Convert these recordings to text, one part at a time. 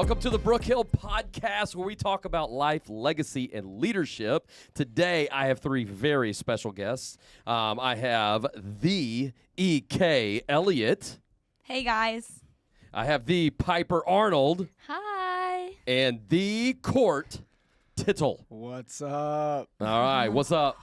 Welcome to the Brook Hill Podcast, where we talk about life, legacy, and leadership. Today, I have three very special guests. I have the E.K. Elliott. Hey, guys. I have the Piper Arnold. Hi. And the Cort Tittle. What's up? All right, what's up?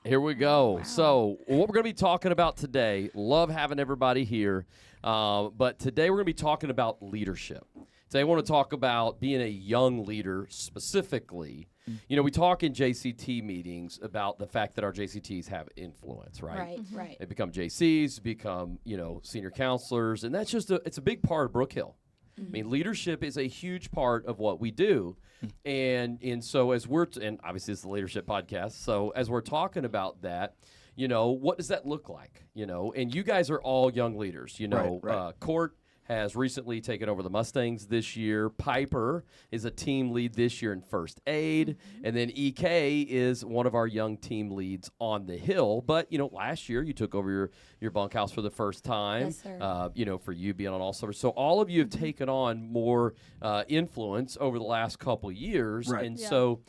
Here we go. Wow. So what we're going to be talking about today, love having everybody here, but today we're going to be talking about leadership. Today I want to talk about being a young leader specifically. You know, we talk in JCT meetings about the fact that our JCTs have influence, right? Right, right. They become JCs, become, senior counselors, and that's just it's a big part of Brook Hill. I mean, leadership is a huge part of what we do. And so as and obviously it's the leadership podcast. So as we're talking about that, what does that look like? And you guys are all young leaders, Right. Cort has recently taken over the Mustangs this year. Piper is a team lead this year in first aid. And then EK is one of our young team leads on the Hill. But, last year you took over your bunkhouse for the first time. Yes, sir. For you being on all summer. So all of you have taken on more influence over the last couple years. Right. And so,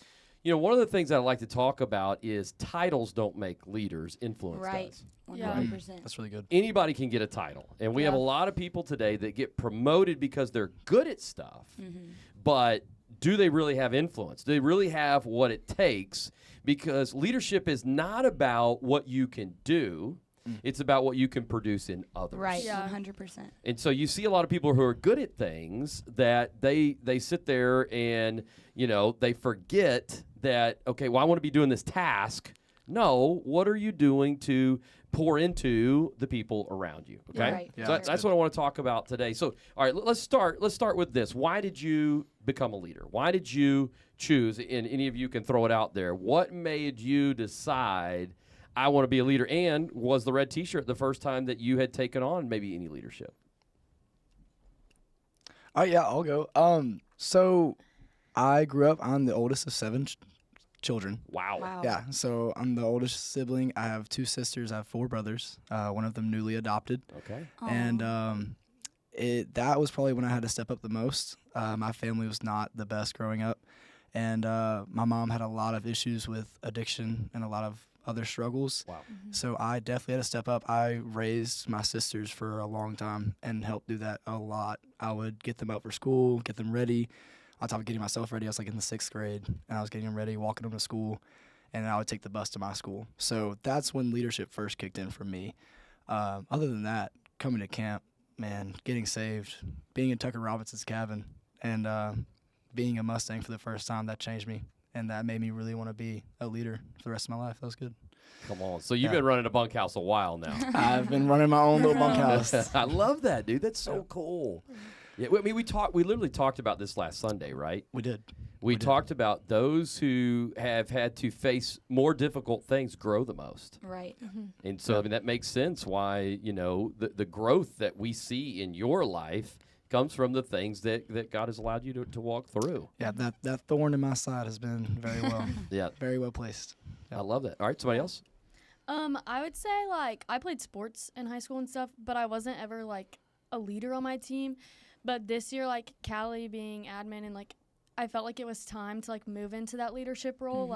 one of the things that I like to talk about is titles don't make leaders, influence Right. does. 100%. That's really good. Anybody can get a title. And we have a lot of people today that get promoted because they're good at stuff, but do they really have influence? Do they really have what it takes? Because leadership is not about what you can do. It's about what you can produce in others. Right, Yeah. 100%. And so you see a lot of people who are good at things that they sit there and, they forget that, okay, well, I want to be doing this task. No, what are you doing to pour into the people around you? Okay, Right. Yeah, so that's that's good. what I want to talk about today. So, all right, let's start with this. Why did you become a leader? Why did you choose? And any of you can throw it out there. What made you decide I want to be a leader? And was the red T-shirt the first time that you had taken on maybe any leadership? Oh yeah, I'll go. So I grew up. I'm the oldest of seven children. Wow. Yeah, so I'm the oldest sibling. I have two sisters. I have four brothers. One of them newly adopted. Okay. And that was probably when I had to step up the most. My family was not the best growing up, and my mom had a lot of issues with addiction and a lot of other struggles. Wow. So I definitely had to step up. I raised my sisters for a long time and helped do that a lot. I would get them up for school, get them ready. On top of getting myself ready, I was like in the 6th grade, and I was getting them ready, walking them to school, and I would take the bus to my school. So that's when leadership first kicked in for me. Other than that, coming to camp, man, getting saved, being in Tucker Robinson's cabin, and being a Mustang for the first time, that changed me. And that made me really want to be a leader for the rest of my life. That was good. Come on. So you've Yeah. been running a bunkhouse a while now. I've been running my own little bunkhouse. I love that, dude. That's so cool. Yeah, I mean, we literally talked about this last Sunday, right? We did. We did. talked about those who have had to face more difficult things grow the most. Right. And so, I mean, that makes sense why, the growth that we see in your life comes from the things that God has allowed you to walk through. Yeah, that thorn in my side has been Yeah, very well placed. I love that. All right, somebody else? I would say, I played sports in high school and stuff, but I wasn't ever, a leader on my team. But this year, Callie being admin and, I felt like it was time to, move into that leadership role.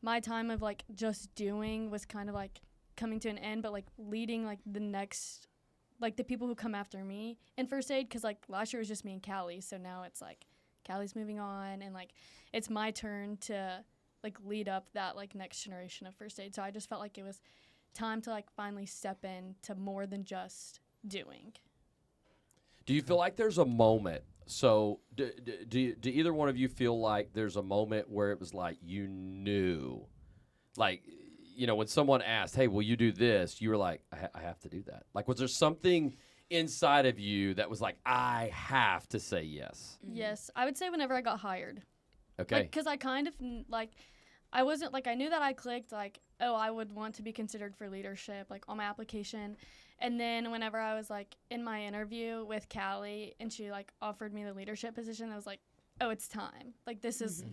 My time of, just doing was kind of, coming to an end, but, leading, the next, the people who come after me in first aid. Because, last year was just me and Callie, so now it's, Callie's moving on, and, it's my turn to, lead up that, next generation of first aid. So I just felt like it was time to, finally step in to more than just doing. Do you feel like there's a moment? So do either one of you feel like there's a moment where it was you knew, when someone asked, hey, will you do this? You were like, I have to do that. Was there something inside of you that was I have to say yes? Yes. I would say whenever I got hired. Okay. Because I kind of, I wasn't, I knew that I clicked, I would want to be considered for leadership, on my application. And then whenever I was, in my interview with Callie and she, offered me the leadership position, I was like, oh, it's time. This is,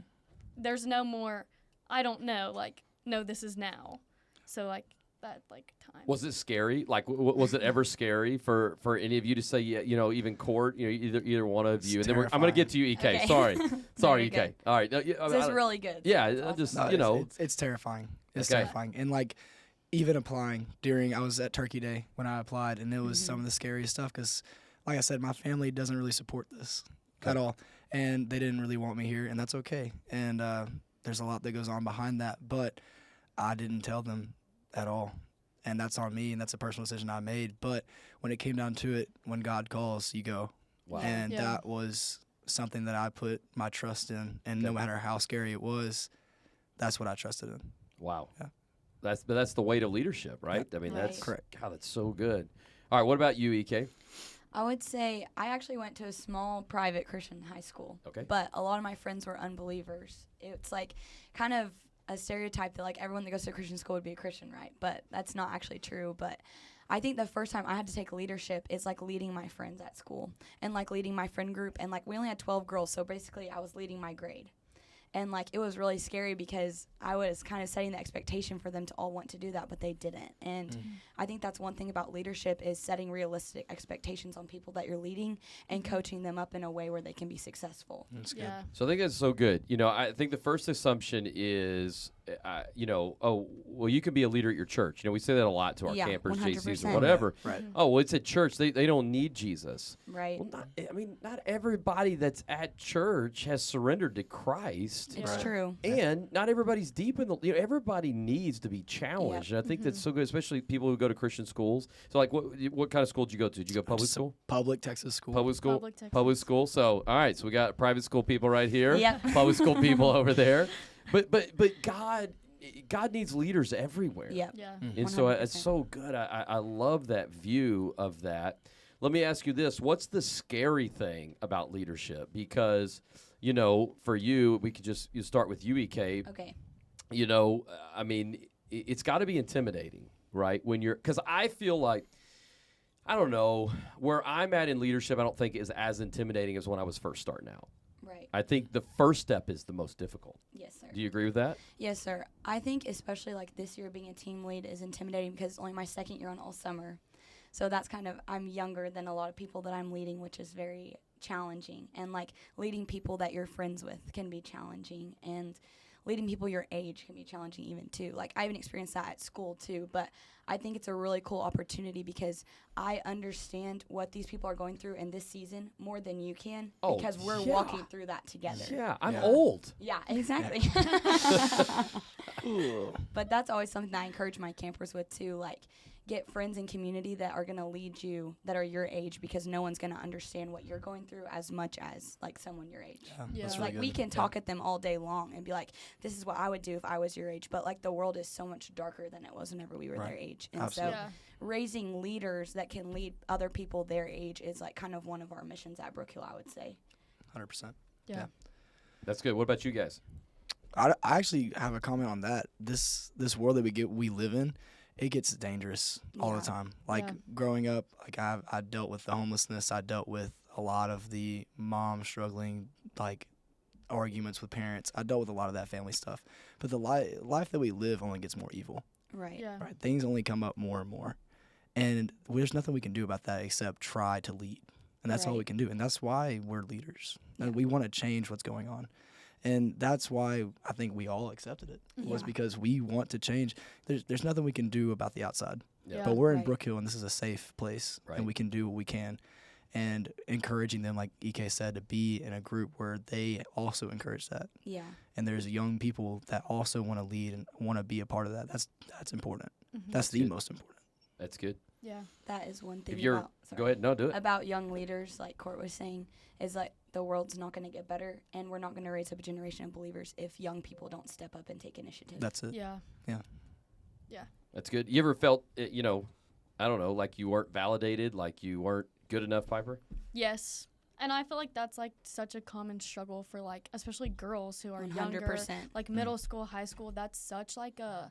there's no more, I don't know, no, this is now. So, that like time. Was it scary? Like, was it ever scary for any of you to say, yeah, even Cort, either one of It's you? And then I'm going to get to you, EK. Okay. Sorry, Very EK. good. All right. So it's really good. Yeah, It's awesome. just No, it's terrifying. It's Okay. terrifying. And like even applying I was at Turkey Day when I applied, and it was some of the scariest stuff because, like I said, my family doesn't really support this at all, and they didn't really want me here, and that's okay. And there's a lot that goes on behind that, but I didn't tell them at all, and that's on me, and that's a personal decision I made. But when it came down to it, when God calls, you go. Wow. And Yeah. that was something that I put my trust in, and no matter how scary it was, that's what I trusted in. Wow. Yeah. That's the weight of leadership, right? I mean, Right. that's Correct. God, that's so good. All right, what about you, EK? I would say I actually went to a small private Christian high school. Okay. But a lot of my friends were unbelievers. It's like kind of a stereotype that like everyone that goes to a Christian school would be a Christian, right? But that's not actually true. But I think the first time I had to take leadership is like leading my friends at school and like leading my friend group. And like we only had 12 girls, so basically I was leading my grade. And like it was really scary because I was kind of setting the expectation for them to all want to do that, but they didn't. And I think that's one thing about leadership is setting realistic expectations on people that you're leading and coaching them up in a way where they can be successful. That's good. Yeah. So I think that's so good. I think the first assumption is, oh, well, you can be a leader at your church. We say that a lot to our Yeah, campers, JCs, or 100%. whatever. Right. Oh, well, it's at church. They don't need Jesus. Right. Well, not everybody that's at church has surrendered to Christ. It's Right. true. And not everybody's deep in the. everybody needs to be challenged, and I think that's so good, especially people who go to Christian schools. So, like, what kind of school did you go to? Did you go public Just a school? Public Texas school. Public school. Public Texas. Public school. So, all right. So we got private school people right here. Yep. Public school people over there. But God needs leaders everywhere. Yep. Yeah. And so it's 100%. so good. I love that view of that. Let me ask you this. What's the scary thing about leadership? Because, for you, we could you start with you, EK. Okay. It's got to be intimidating, right? Because I feel like, I don't know, where I'm at in leadership, I don't think is as intimidating as when I was first starting out. Right. I think the first step is the most difficult. Yes, sir. Do you agree with that? Yes, sir. I think especially like this year being a team lead is intimidating because it's only my second year on all summer. So that's I'm younger than a lot of people that I'm leading, which is very challenging. And like leading people that you're friends with can be challenging, and leading people your age can be challenging even too. Like I even experienced that at school too, but I think it's a really cool opportunity because I understand what these people are going through in this season more than you can because we're walking through that together. Yeah, I'm Yeah. old. Yeah, exactly. But that's always something that I encourage my campers with too. Like, get friends and community that are going to lead you that are your age because no one's going to understand what you're going through as much as like someone your age. Yeah. That's So, really like we good. can talk at them all day long and be like, this is what I would do if I was your age. But like the world is so much darker than it was whenever we were Right. their age. And Absolutely. so Yeah. raising leaders that can lead other people their age is like kind of one of our missions at Brook Hill, I would say. 100%. Yeah. That's good. What about you guys? I actually have a comment on that. This world that we live in, it gets dangerous all Yeah. the time. Like Yeah. growing up, like I dealt with the homelessness. I dealt with a lot of the mom struggling, like arguments with parents. I dealt with a lot of that family stuff. But the life that we live only gets more evil. Right. Yeah. Right? Things only come up more and more, and there's nothing we can do about that except try to lead, and that's all we Right. can do. And that's why we're leaders. Yeah. And we want to change what's going on. And that's why I think we all accepted it, was Yeah. because we want to change. There's nothing we can do about the outside. Yeah. But we're in Right. Brook Hill, and this is a safe place, Right. and we can do what we can. And encouraging them, like EK said, to be in a group where they also encourage that. Yeah. And there's young people that also want to lead and want to be a part of that. That's important. Mhm. That's the good. most important. That's good. Yeah. That is one thing If you're, about, go ahead. No, do it. about young leaders, like Cort was saying, is like the world's not going to get better, and we're not going to raise up a generation of believers if young people don't step up and take initiative. That's it. Yeah. That's good. You ever felt, I don't know, like you weren't validated, like you weren't good enough, Piper? Yes. And I feel like that's like such a common struggle for like especially girls who are 100%. younger, like middle school, high school. That's such like a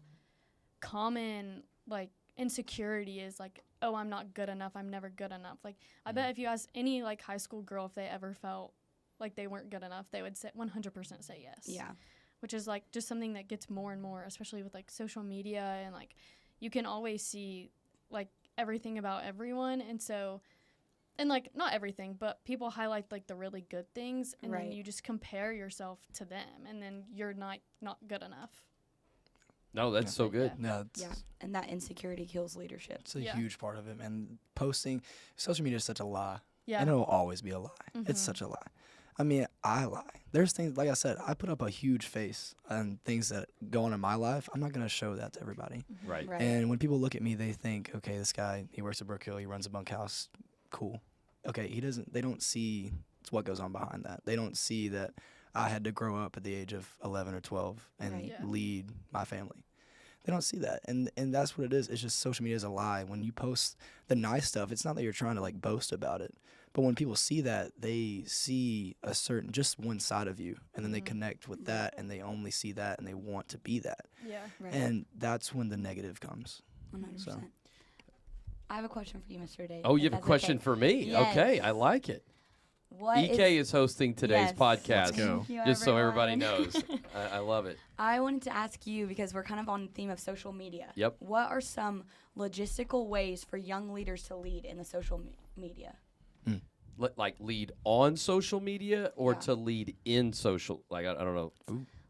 common like insecurity is like, oh, I'm not good enough. I'm never good enough. Like I bet if you ask any like high school girl if they ever felt like they weren't good enough, they would say 100% say yes. Yeah. Which is like just something that gets more and more, especially with like social media and like you can always see like everything about everyone, and so. And, like, not everything, but people highlight, like, the really good things, and then you just compare yourself to them, and then you're not good enough. No, that's so good. Yeah, And that insecurity kills leadership. it's a huge part of it, man. Posting, social media is such a lie. Yeah. And it'll always be a lie. It's such a lie. I mean, I lie. There's things, like I said, I put up a huge face on things that go on in my life. I'm not going to show that to everybody. Right. And when people look at me, they think, okay, this guy, he works at Brook Hill, he runs a bunkhouse. Cool. Okay, they don't see what goes on behind that. They don't see that I had to grow up at the age of 11 or 12 and lead my family. They don't see that. And that's what it is. It's just social media is a lie. When you post the nice stuff, it's not that you're trying to like boast about it. But when people see that, they see just one side of you, and then they connect with that, and they only see that, and they want to be that. Yeah. Right. And that's when the negative comes. 100%. So. I have a question for you, Mr. Dave. Oh, you if have a that's question okay. for me? Yes. Okay, I like it. What EK is hosting today's Yes. podcast. Let's go. Thank you, Just so everybody everyone. knows. I love it. I wanted to ask you, because we're kind of on the theme of social media. Yep. What are some logistical ways for young leaders to lead in the social media? Like lead on social media or Yeah. to lead in social? Like, I don't know.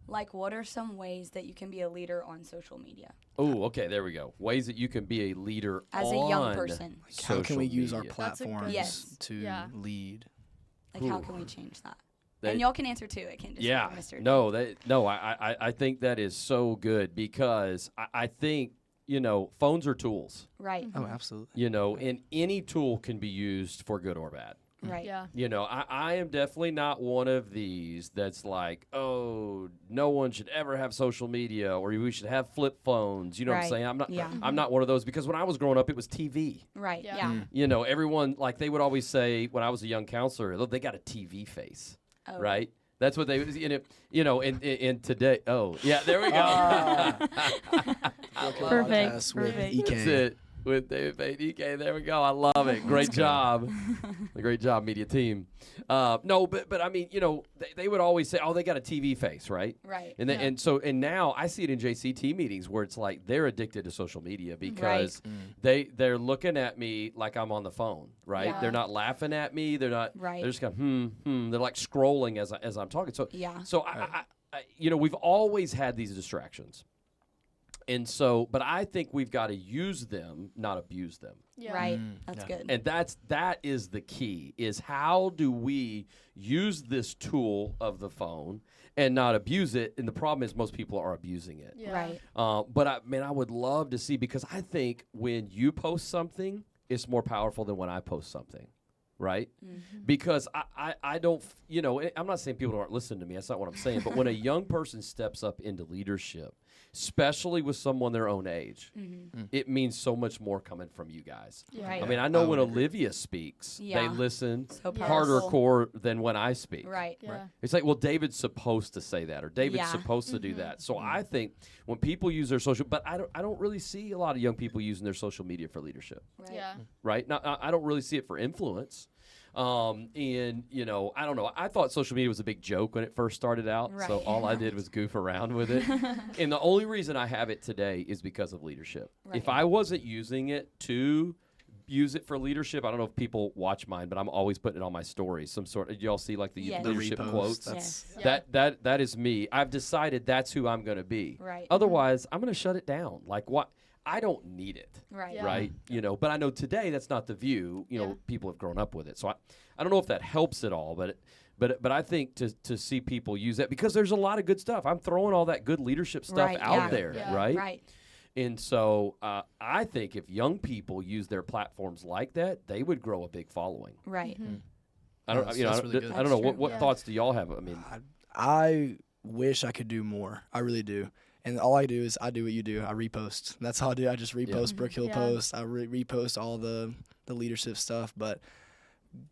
Like, what are some ways that you can be a leader on social media Oh, okay, there we go. Ways that you can be a leader as a young person? Like, how can we use our media. That's a good- platforms Yes. to lead? Like, how Ooh. can we change that? That- And y'all can answer too. It can't just Yeah. be Mr. No, I think that is so good because I think, phones are tools, Right. Oh, absolutely. and any tool can be used for good or bad. Right. Yeah. I am definitely not one of these that's like, oh, no one should ever have social media or we should have flip phones. You know what I'm Right. saying? I'm not. Yeah. I'm not one of those because when I was growing up, it was TV. Right. Yeah. Yeah. Everyone like they would always say when I was a young counselor, "Oh, they got a TV face, Oh. right?" That's what they, in today. Oh, yeah, there we go. Perfect. Podcast with Perfect. EK. That's it. With David Payne, EK. There we go. I love it. Great job. Great job, media team. No, but I mean, they would always say, oh, they got a TV face, right? Right. And and now I see it in JCT meetings where it's like they're addicted to social media because they're looking at me like I'm on the phone, right? Yeah. They're not laughing at me. They're not. Right. They're just going They're like scrolling as I'm talking. So Yeah. So I we've always had these distractions. And so, but I think we've got to use them, not abuse them. Yeah. Right. That's Yeah. good. And that is the key, is how do we use this tool of the phone and not abuse it? And the problem is most people are abusing it. Yeah. Right. But I would love to see, because I think when you post something, it's more powerful than when I post something. Right? Mm-hmm. Because I don't, I'm not saying people aren't listening to me. That's not what I'm saying. But when a young person steps up into leadership, especially with someone their own age, it means so much more coming from you guys. Yeah. Right. I mean, I know I when would agree. Olivia speaks, Yeah. they listen So harder powerful. core than when I speak. Right. Yeah. It's like, well, David's supposed to say that, or David's Yeah. supposed to do that. So I think when people use their social, but I don't really see a lot of young people using their social media for leadership, Right. Yeah. right? Now, I don't really see it for influence. And I don't know. I thought social media was a big joke when it first started out. So Right. all I did was goof around with it. And the only reason I have it today is because of leadership. If Right. I wasn't using it to use it for leadership, I don't know if people watch mine, but I'm always putting it on my stories. Some sort of, y'all see like the Yes. The leadership repost, quotes. that's- Yeah. That is me. I've decided that's who I'm going to be. Right. Otherwise, I'm going to shut it down. Like what? I don't need it. Right. Yeah. Right. But I know today that's not the view. Yeah. People have grown up with it. So I don't know if that helps at all, but I think to see people use that, because there's a lot of good stuff. I'm throwing all that good leadership stuff Right, out yeah. there, Yeah. right? Right. And so I think if young people use their platforms like that, they would grow a big following. Right. I don't, That's- you know, that's I don't, really good. I don't know That's true. what Yeah. thoughts do y'all have? I mean, I wish I could do more. I really do. And all I do is I do what you do. I repost. That's all I do. I just repost Brook Hill Yeah. posts. I repost all the leadership stuff. But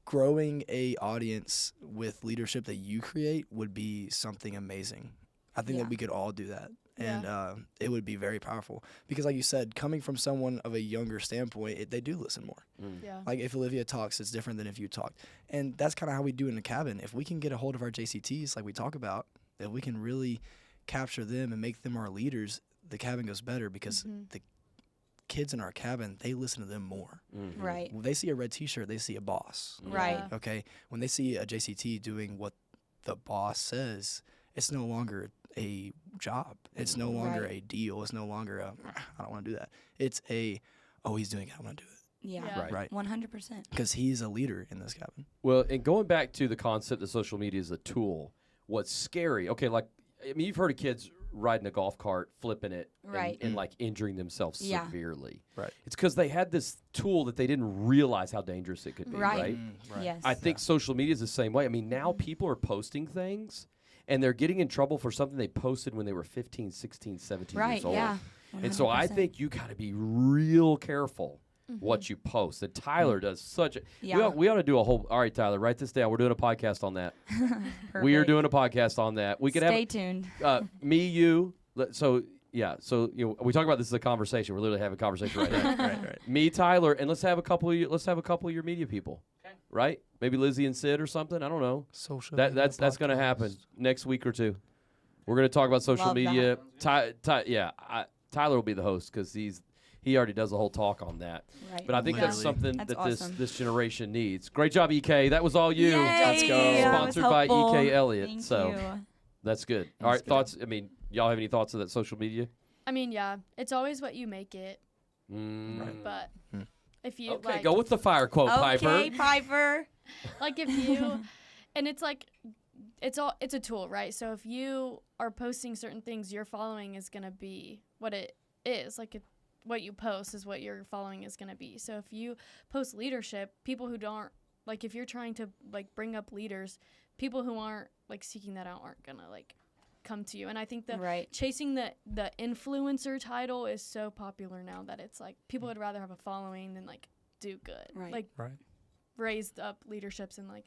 growing a audience with leadership that you create would be something amazing. I think Yeah. that we could all do that. Yeah. And it would be very powerful. Because like you said, coming from someone of a younger standpoint, they do listen more. Yeah. Like if Olivia talks, it's different than if you talk. And that's kind of how we do in the cabin. If we can get a hold of our JCTs, like we talk about, if we can really capture them and make them our leaders, the cabin goes better, because kids in our cabin, they listen to them more. Mhm. Right. When they see a red T-shirt, they see a boss. Right. Yeah. Okay, when they see a JCT doing what the boss says, it's no longer a job. It's no longer Right. a deal. It's no longer a I don't want to do that. It's he's doing it. I want to do it. Yeah. Yeah. Right. 100%. Because he's a leader in this cabin. Well, and going back to the concept that social media is a tool, what's scary, okay, like, I mean, you've heard of kids riding a golf cart, flipping it, Right. and like injuring themselves Yeah. severely. Right. It's because they had this tool that they didn't realize how dangerous it could be, Right. right? Yes. I think social media is the same way. I mean, now people are posting things, and they're getting in trouble for something they posted when they were 15, 16, 17 right. years old. Yeah. And so I 100%. think you got to be real careful what you post. And Tyler does such a Yeah. we ought to do a whole. All right, Tyler, write this down. We're doing a podcast on that. We are Perfect. doing a podcast on that. We could Stay tuned. have me, you. So yeah. So we talk about this as a conversation. We're literally having a conversation right now. right. Me, Tyler, and let's have a couple of your media people. Okay. Right? Maybe Lizzie and Sid or something. I don't know. Social. That's going to happen next week or two. We're going to talk about social Love media. Tyler will be the host because he already does a whole talk on that. Right. But I think that's Literally. something That's that awesome. this generation needs. Great job, EK. That was all you. Yay, Let's go. that was Sponsored by helpful. EK Elliott. Thank So you. that's good. That's All right, good. thoughts? I mean, y'all have any thoughts of that social media? I mean, yeah, it's always what you make it. Mm. But Mm. if you Okay, like, go with the fire quote, Okay, Piper. Piper. like if you, and it's like, it's a tool, right? So if you are posting certain things, your following is gonna be what it is. Like what you post is what your following is gonna be. So if you post leadership, people who don't like, if you're trying to like bring up leaders, people who aren't like seeking that out aren't gonna like come to you. And I think that Right. chasing the influencer title is so popular now that it's like people would rather have a following than like do good. Right. Like Right. raised up leaderships and like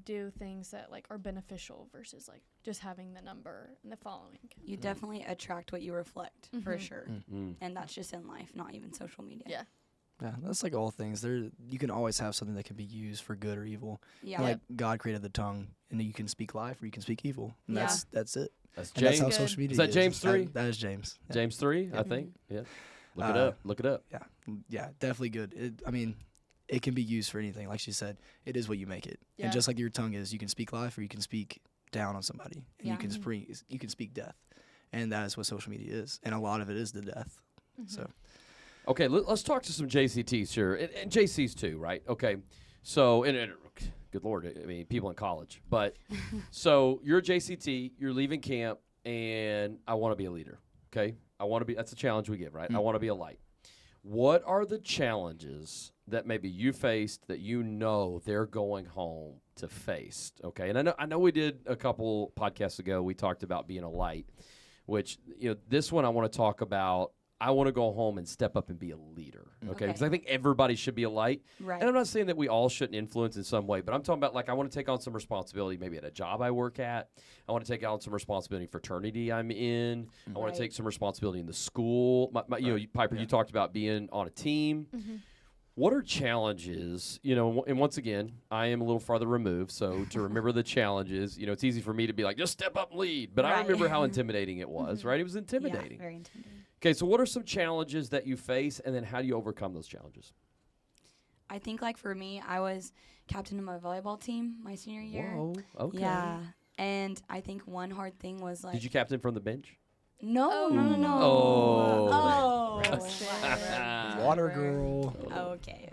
do things that like are beneficial versus like just having the number and the following. You definitely attract what you reflect, for Mhm. sure. Mm. And that's just in life, not even social media. Yeah. Yeah, that's like all things. You can always have something that can be used for good or evil. Yeah. Like God created the tongue, and you can speak life or you can speak evil. And Yeah. that's it. That's And that's James. how Good. social media Is that James 3? That is James. Yeah. James 3, I Yeah. think. Yeah. Look it Uh, up. Look it up. Yeah, definitely good. I mean, it can be used for anything. Like she said, it is what you make it. Yeah. And just like your tongue is, you can speak life or you can speak down on somebody, and Yeah. you can speak death, and that is what social media is. And a lot of it is the death. Mhm. So Okay, let's talk to some JCTs here, and JCs too, right? Okay, so, and good Lord, I mean, people in college. But, so you're a JCT, you're leaving camp, and I want to be a leader, okay? That's a challenge we give, right? I want to be a light. What are the challenges that maybe you faced that you know they're going home to face, okay? And I know we did a couple podcasts ago, we talked about being a light, which, this one I want to talk about. I want to go home and step up and be a leader, okay? Because I think everybody should be a light. Right. And I'm not saying that we all shouldn't influence in some way, but I'm talking about, like, I want to take on some responsibility maybe at a job I work at. I want to take on some responsibility in fraternity I'm in. I want Right. to take some responsibility in the school. Piper, you talked about being on a team. Mhm. What are challenges, and once again, I am a little farther removed, so to remember the challenges, it's easy for me to be like, just step up and lead. But I Right. remember how intimidating it was, right? It was Yeah, intimidating. very intimidating. Okay, so what are some challenges that you face, and then how do you overcome those challenges? I think, like, for me, I was captain of my volleyball team my senior year. Whoa, okay. Yeah. And I think one hard thing was, like, Did you captain from the bench? no. Oh. Oh. water girl. Okay.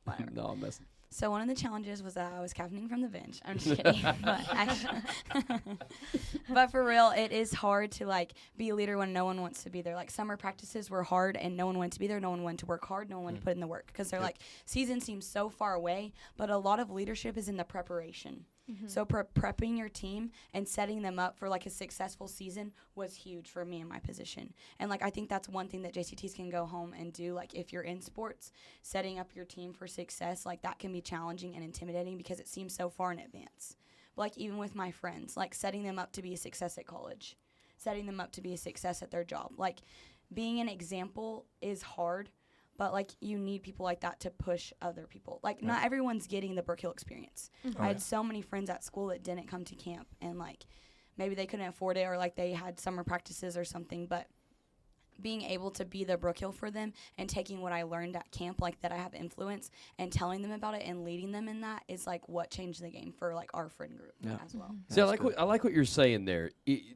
Whatever. No, I'm messing. So one of the challenges was that I was captaining from the bench. I'm just kidding. But actually, but for real, it is hard to like be a leader when no one wants to be there. Like summer practices were hard and no one wanted to be there. No one wanted to work hard. No one wanted to put in the work because they're like season seems so far away. But a lot of leadership is in the preparation. So prepping your team and setting them up for like a successful season was huge for me in my position. And like I think that's one thing that JCTs can go home and do. Like if you're in sports, setting up your team for success, like that can be challenging and intimidating because it seems so far in advance. But like even with my friends, like setting them up to be a success at college, setting them up to be a success at their job. Like being an example is hard. But, like, you need people like that to push other people. Like, not everyone's getting the Brook Hill experience. I had so many friends at school that didn't come to camp. And, like, maybe they couldn't afford it or, like, they had summer practices or something. But being able to be the Brook Hill for them and taking what I learned at camp, like that I have influence, and telling them about it and leading them in that is like what changed the game for like our friend group as well. See, I like what you're saying there.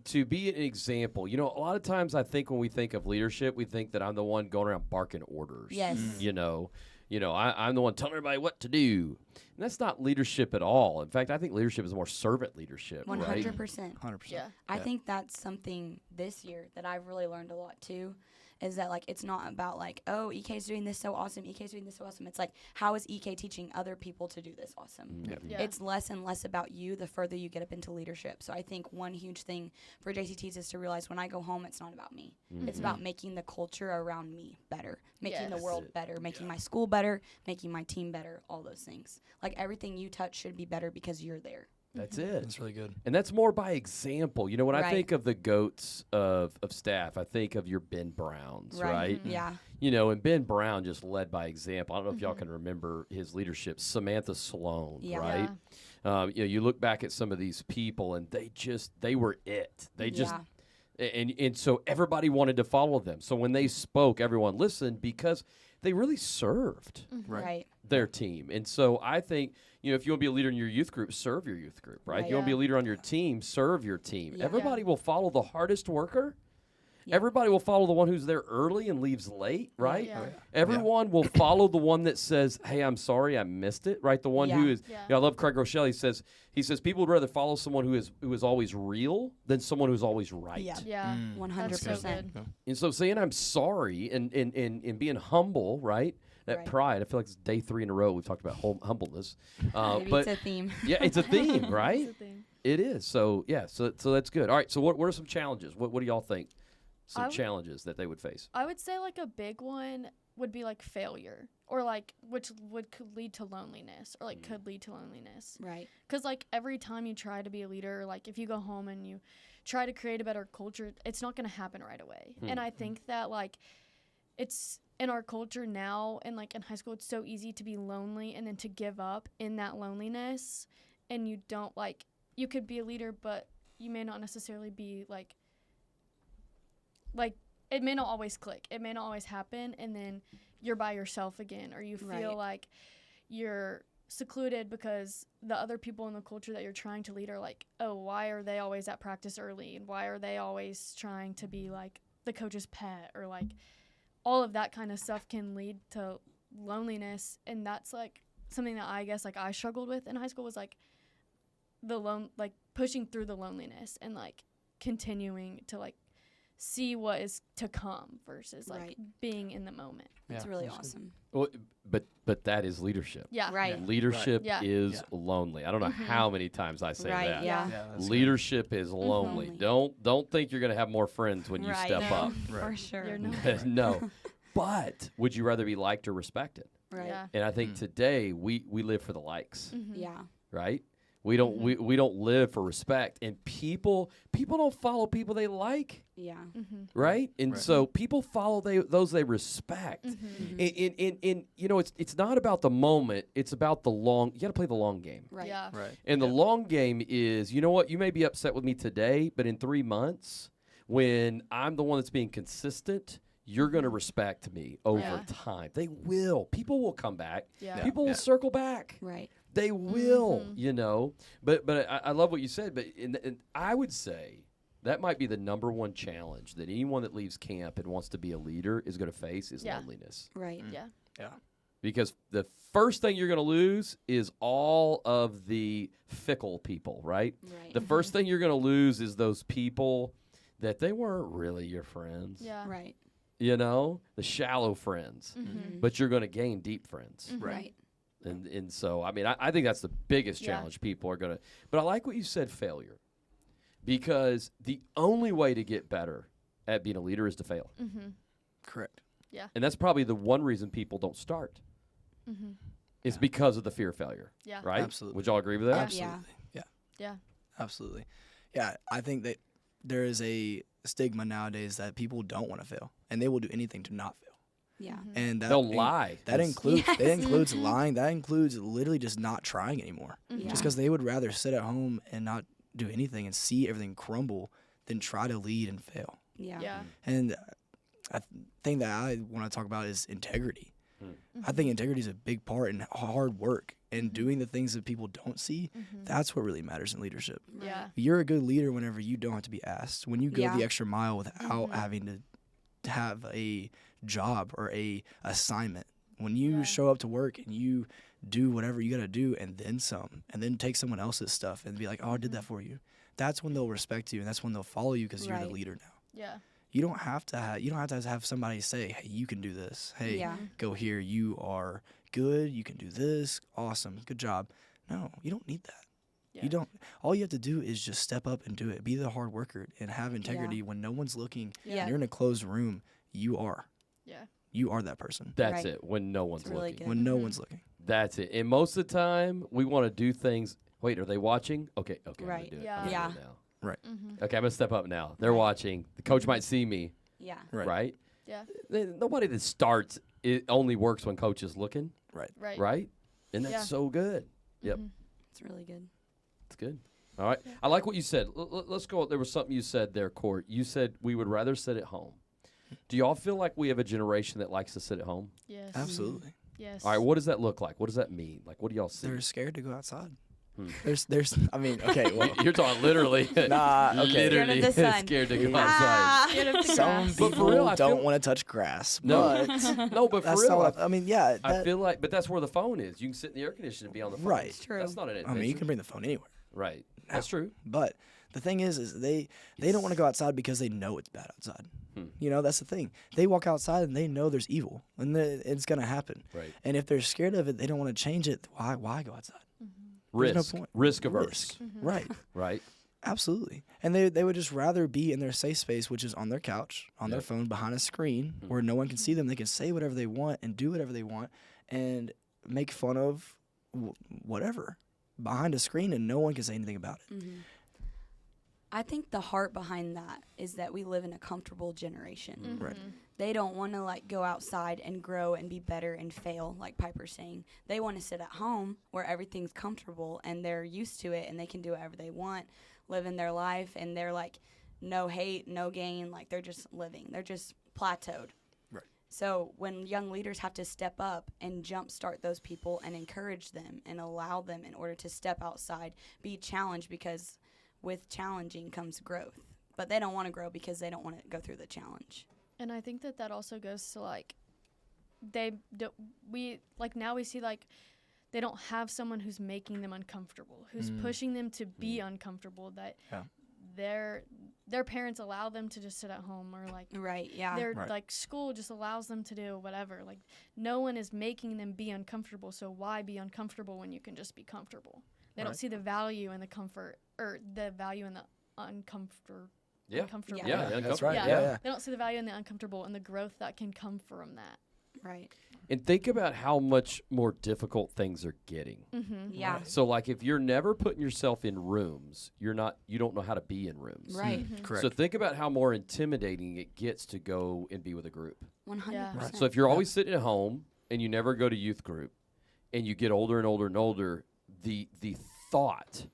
To be an example, a lot of times I think when we think of leadership, we think that I'm the one going around barking orders. Yes. I'm the one telling everybody what to do. And that's not leadership at all. In fact, I think leadership is more servant leadership, 100%. right? 100%. Yeah. I think that's something this year that I've really learned a lot too, is that like it's not about like, oh, EK's doing this so awesome, EK's doing this so awesome. It's like, how is EK teaching other people to do this awesome? Yeah. It's less and less about you the further you get up into leadership. So I think one huge thing for JCTs is to realize when I go home, it's not about me. It's about making the culture around me better, making the Yes. world better, making my school better, making my team better, all those things. Like everything you touch should be better because you're there. That's it. That's really good. And that's more by example. When I Right. think of the GOATs of staff, I think of your Ben Browns, right? Yeah. And Ben Brown just led by example. I don't know if y'all can remember his leadership. Samantha Sloan, Yeah. right? You look back at some of these people, and they were it. They just and so everybody wanted to follow them. So when they spoke, everyone listened because they really served Right. their team. And so I think, if you want to be a leader in your youth group, serve your youth group, right? If you want to be a leader on your team, serve your team. Yeah. Everybody will follow the hardest worker. Yeah. Everybody will follow the one who's there early and leaves late, right? Yeah. Everyone will follow the one that says, "Hey, I'm sorry, I missed it," right? The one who is. Yeah. I love Craig Rochelle. He says people would rather follow someone who is always real than someone who's always right. Yeah. Yeah. 100%. And so saying I'm sorry and being humble, right? That Right. pride. I feel like it's day 3 in a row we've talked about humbleness. Maybe But it's a theme. yeah, it's a theme, right? That's the thing. It is. So yeah, so that's good. All right. So what are some challenges? What do y'all think? Some I w- challenges that they would face. I would say like a big one would be like failure, or like which could lead to loneliness, or like could lead to loneliness. Right. Because like every time you try to be a leader, like if you go home and you try to create a better culture, it's not going to happen right away. And I think that like it's in our culture now, and like in high school, it's so easy to be lonely and then to give up in that loneliness. And you don't like, you could be a leader, but you may not necessarily be like it may not always click. It may not always happen. And then you're by yourself again, or you feel Right. like you're secluded because the other people in the culture that you're trying to lead are like, oh, why are they always at practice early? And why are they always trying to be like the coach's pet? Or like all of that kind of stuff can lead to loneliness. And that's like something that I guess like I struggled with in high school, was like like pushing through the loneliness and like continuing to like see what is to come versus like Right. being in the moment. It's Yeah, really that's good. awesome. Well, but that is leadership. Yeah. Right. Leadership Yeah. is Yeah. lonely. I don't know how many times I say Right. that. Yeah. that's good. Leadership is lonely. Lonely. Don't think you're going to have more friends when you Right. step No, up. For Right. sure. You're not. No. But would you rather be liked or respected? Right. Yeah. And I think today we live for the likes, Mhm. Yeah. right? We don't we don't live for respect, and people don't follow people they like, Yeah. Mhm. right? And Right. so people follow those they respect. Mhm. And it's not about the moment, it's about the long. You got to play the long game. Right. Yeah. Right. And the long game is, you know what? You may be upset with me today, but in 3 months, when I'm the one that's being consistent, you're going to respect me over Yeah. time. They will. People will come back. Yeah. People will circle back. Right. They will, Mhm. But I love what you said. But and I would say that might be the number one challenge that anyone that leaves camp and wants to be a leader is going to face is Yeah. loneliness. Right. Yeah. Yeah. Because the first thing you're going to lose is all of the fickle people, right? Right. The first thing you're going to lose is those people that they weren't really your friends. Yeah. Right. The shallow friends. Mhm. But you're going to gain deep friends. Mhm. Right. And so, I mean, I think that's the biggest Yeah. challenge people are going to. But I like what you said, failure. Because the only way to get better at being a leader is to fail. Mhm. Correct. And that's probably the one reason people don't start. Mhm. It's Yeah. because of the fear of failure, Yeah. right? Absolutely. Would y'all agree with that? Absolutely. Yeah. Yeah. Absolutely. Yeah, I think that there is a stigma nowadays that people don't want to fail, and they will do anything to not fail. Yeah. Mhm. And that They'll lie. That It's- includes that Yes. includes Mhm. lying. That includes literally just not trying anymore. Mhm. Yeah. Just because they would rather sit at home and not do anything and see everything crumble than try to lead and fail. Yeah. Yeah. And thing that I want to talk about is integrity. Hmm. I think integrity is a big part in hard work and doing the things that people don't see. That's what really matters in leadership. Yeah. You're a good leader whenever you don't have to be asked. When you go Yeah. the extra mile without having to have a job or a assignment. When you show up to work and you do whatever you got to do and then some, and then take someone else's stuff and be like, oh, I did that for you. That's when they'll respect you, and that's when they'll follow you because you're the Right. leader now. Yeah. You don't have to have somebody say, hey, you can do this. Hey, Yeah. go here. You are good. You can do this. Awesome. Good job. No, you don't need that. Yeah. You don't. All you have to do is just step up and do it. Be the hard worker and have integrity when no one's looking. Yeah. And you're in a closed room. You are. Yeah. You are that person. That's Right. it. When no one's really looking. good. When no one's looking. That's it. And most of the time, we want to do things. Wait, are they watching? Okay. I'm Right. gonna do it. Yeah. I'm gonna Yeah. do it now. Right. Okay, I'm gonna step up now. They're Right. watching. The coach might see me. Yeah. Right. Right. Yeah. Nobody that starts it only works when coach is looking. Right. Right. Right. And that's Yeah. so good. Yep. It's really good. It's good. All right. I like what you said. Let's go. There was something you said there, Cort. You said we would rather sit at home. Do y'all feel like we have a generation that likes to sit at home? Yes. Absolutely. Yes. All right. What does that look like? What does that mean? Like, what do y'all see? They're scared to go outside. Hmm. I mean, okay, well, You're talking literally. nah, okay. Literally Scared of the sun. scared to go Yeah. outside. Scared of the Some grass. But for people real, I don't feel- want to touch grass. No. But No, but for that's real, not, I mean, yeah. I that- feel like, but that's where the phone is. You can sit in the air conditioner and be on the phone. Right. It's true. That's not an adventure. I mean, you can bring the phone anywhere. Right. That's true. But the thing is they don't want to go outside because they know it's bad outside. You know, that's the thing. They walk outside and they know there's evil and it's going to happen. Right. And if they're scared of it, they don't want to change it. Why go outside? There's Risk. no point. Risk averse. Risk. Right. Right. Absolutely. And they would just rather be in their safe space, which is on their couch, on their Yep. phone, behind a screen where no one can see them. They can say whatever they want and do whatever they want and make fun of whatever behind a screen, and no one can say anything about it. I think the heart behind that is that we live in a comfortable generation. Right. They don't want to like go outside and grow and be better and fail, like Piper's saying. They want to sit at home where everything's comfortable and they're used to it and they can do whatever they want, living their life, and they're like no hate, no gain, like they're just living. They're just plateaued. Right. So when young leaders have to step up and jumpstart those people and encourage them and allow them in order to step outside, be challenged, because with challenging comes growth. But they don't want to grow because they don't want to go through the challenge. And I think that also goes to like now we see like they don't have someone who's making them uncomfortable, who's pushing them to be uncomfortable, that their parents allow them to just sit at home, or like Right, yeah. their Right. like school just allows them to do whatever. Like no one is making them be uncomfortable, so why be uncomfortable when you can just be comfortable? They don't Right. see the value in the comfort, or the value in the uncomfortable. Yeah. uncomfortable. Yeah. That's uncomfortable. right. Yeah. Yeah. They don't see the value in the uncomfortable and the growth that can come from that. Right. And think about how much more difficult things are getting. Mm-hmm. Yeah. So, like, if you're never putting yourself in rooms, you don't know how to be in rooms. Right. Correct. So think about how more intimidating it gets to go and be with a group. 100%. Yeah. So if you're always sitting at home and you never go to youth group, and you get older and older and older, the thought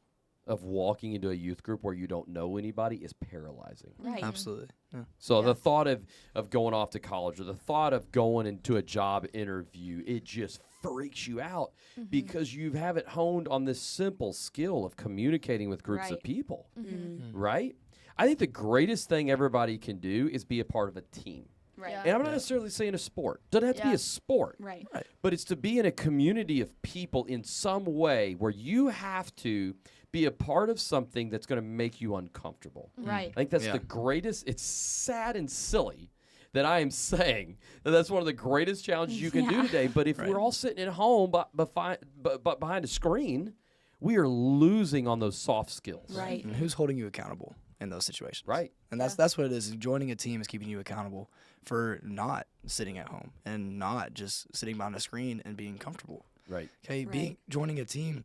of walking into a youth group where you don't know anybody is paralyzing. Right. Absolutely. Yeah. So Yeah. the thought of going off to college, or the thought of going into a job interview, it just freaks you out because you haven't honed on this simple skill of communicating with groups of Right. people, Mm-hmm. right? I think the greatest thing everybody can do is be a part of a team. Right. Yeah. And I'm not necessarily saying a sport. Doesn't have to be Yeah. a sport. Right. But it's to be in a community of people in some way where you have to be a part of something that's going to make you uncomfortable. Right. I think that's Yeah. the greatest. It's sad and silly that I am saying that that's one of the greatest challenges you can do Yeah. today. But if Right. we're all sitting at home but behind a screen, we are losing on those soft skills. Right. And who's holding you accountable in those situations? Right. And that's what it is. Joining a team is keeping you accountable for not sitting at home and not just sitting behind a screen and being comfortable. Right. Okay, Right. joining a team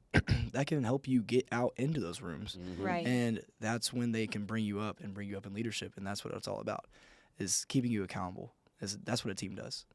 that can help you get out into those rooms, Right. and that's when they can bring you up in leadership, and that's what it's all about, is keeping you accountable. That's what a team does.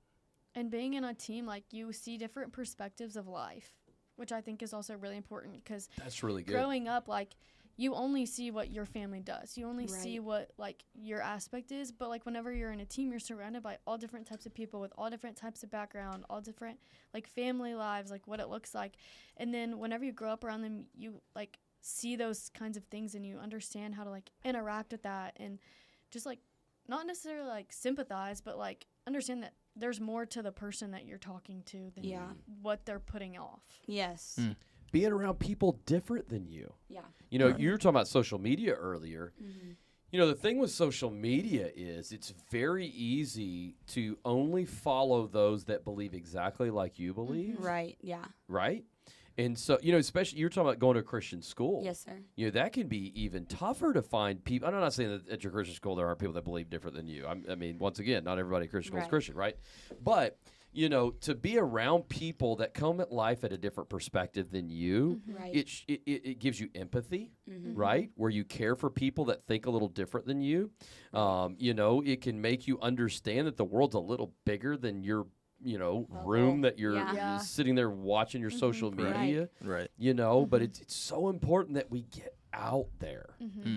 And being in a team, like you see different perspectives of life, which I think is also really important, because That's really good. growing up, like you only see what your family does. You only see Right. what, like, your aspect is. But, like, whenever you're in a team, you're surrounded by all different types of people with all different types of background, all different, like, family lives, like, what it looks like. And then whenever you grow up around them, you, like, see those kinds of things and you understand how to, like, interact with that and just, like, not necessarily, like, sympathize, but, like, understand that there's more to the person that you're talking to than Yeah. what they're putting off. Yes. Being around people different than you. Yeah. You know, you were talking about social media earlier. You know, the thing with social media is it's very easy to only follow those that believe exactly like you believe, Right. Yeah. right? And so, you know, especially you're talking about going to a Christian school. Yes, sir. You know, that can be even tougher to find people. I'm not saying that at your Christian school there aren't people that believe different than you. I mean, once again, not everybody at Christian school is Right. Christian, right? But, you know, to be around people that come at life at a different perspective than you, Right. it gives you empathy, Mm-hmm. right? Where you care for people that think a little different than you. You know, it can make you understand that the world's a little bigger than your, you know, room that you're Yeah. sitting there watching your social Right. media. Right. You know, but it's so important that we get out there. Mm-hmm.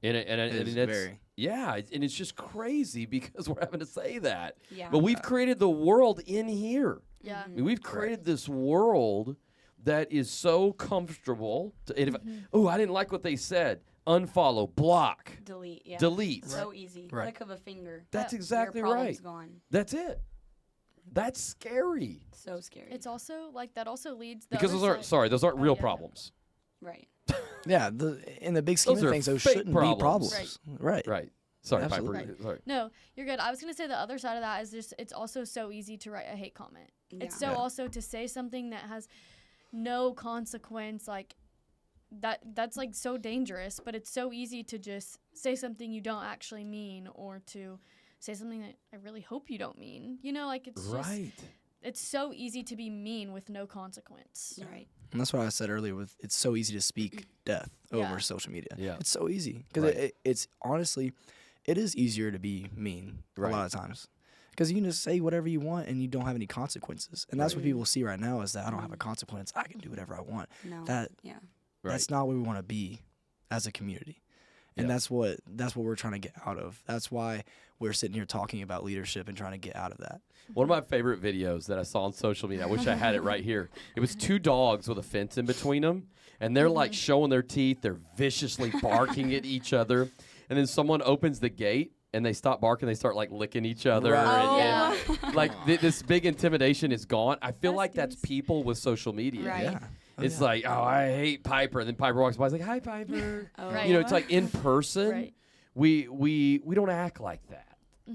And It is it's very. yeah, and it's just crazy because we're having to say that. Yeah. But we've created the world in here. Yeah. I mean, we've created this world that is so comfortable. And if oh, I didn't like what they said. Unfollow, block, Delete. Yeah. delete. So easy. Right. Click of a finger. That's Your exactly problem's right. Gone. That's it. That's scary. So scary. It's also, like, that also leads the Because other those aren't those aren't Oh, real yeah. problems. right. Yeah. In the big scheme Those of are things, those fake shouldn't problems. be problems. Right. Right. Sorry, Absolutely. Piper. Sorry. No, you're good. I was going to say the other side of that is just it's also so easy to write a hate comment. It's so Yeah. also to say something that has no consequence, like that's like so dangerous, but it's so easy to just say something you don't actually mean or to say something that I really hope you don't mean. You know, like it's just Right. it's so easy to be mean with no consequence. Right. And that's what I said earlier. With it's so easy to speak death Yeah. over social media. Yeah. It's so easy because Right. it's honestly, it is easier to be mean Right. a lot of times because you can just say whatever you want and you don't have any consequences. And that's what people see right now is that I don't have a consequence. I can do whatever I want. No. That Yeah. Right. that's not where we want to be as a community. And Yeah. that's what we're trying to get out of. That's why we're sitting here talking about leadership and trying to get out of that. One of my favorite videos that I saw on social media, I wish I had it right here. It was two dogs with a fence in between them, and they're like showing their teeth. They're viciously barking at each other. And then someone opens the gate, and they stop barking. They start like licking each other. Right. And like this big intimidation is gone. I feel like that's Besties. people with social media. Right. Yeah. Oh, It's yeah. like, oh, I hate Piper. And then Piper walks by. He's like, hi, Piper. Oh. Right. You know, it's like in person, Right. we don't act like that